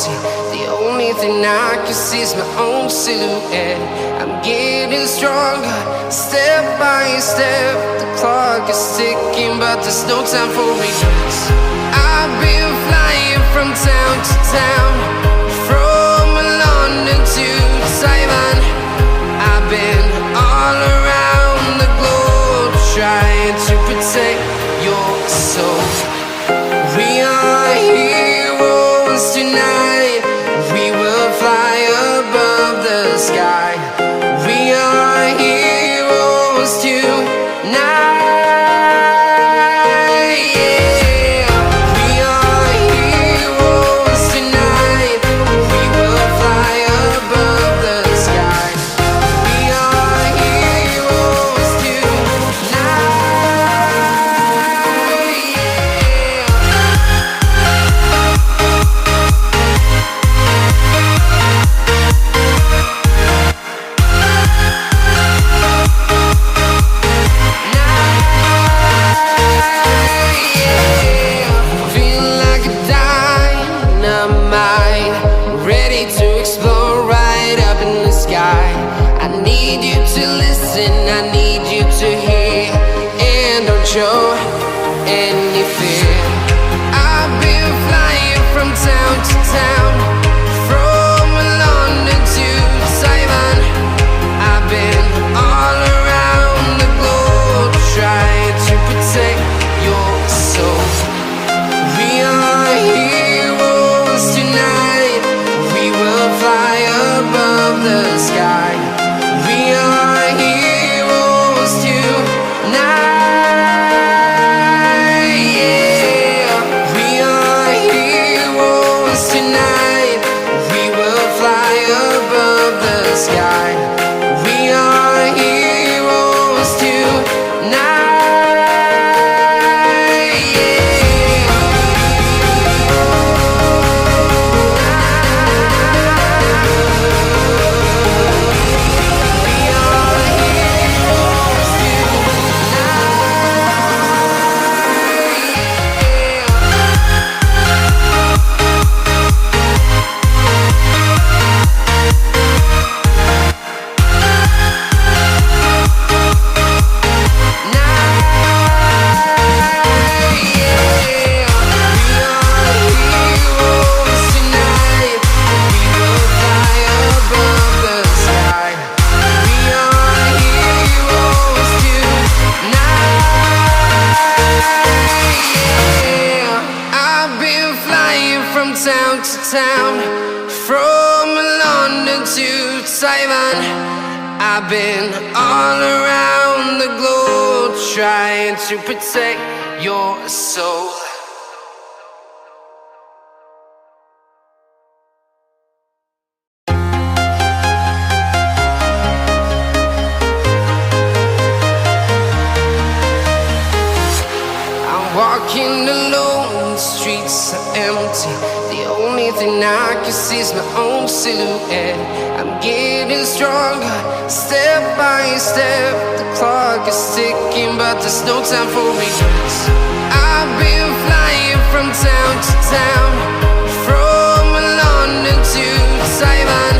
empty. The only thing I can see is my own silhouette. I'm getting stronger, step by step. The clock is ticking, but there's no time for regrets. I've been flying from town to town, from London to Taiwan. I've been all around the globe, trying to protect your soul. We are heroes tonight. We will fly above the sky. We are heroes tonight. Yeah. We are heroes tonight. We will fly above the sky. We are heroes tonight. Feel like a dynamite, ready to explode right up in the sky. I need you to listen, I need you to hear, and don't show any fear. I've been flying from town to town, from London to Taiwan. I've been all around the globe, trying to protect your soul. We are heroes tonight. We will fly above the sky. We are heroes tonight. Yeah. We are heroes tonight. We will fly above the sky. We are heroes tonight. Town to town, from London to Taiwan. I've been all around the globe, trying to protect your soul. I'm walking alone, the streets are empty. The only thing I can see is my own silhouette. I'm getting stronger, step by step. The clock is ticking, but there's no time for regrets. I've been flying from town to town, from London to Taiwan.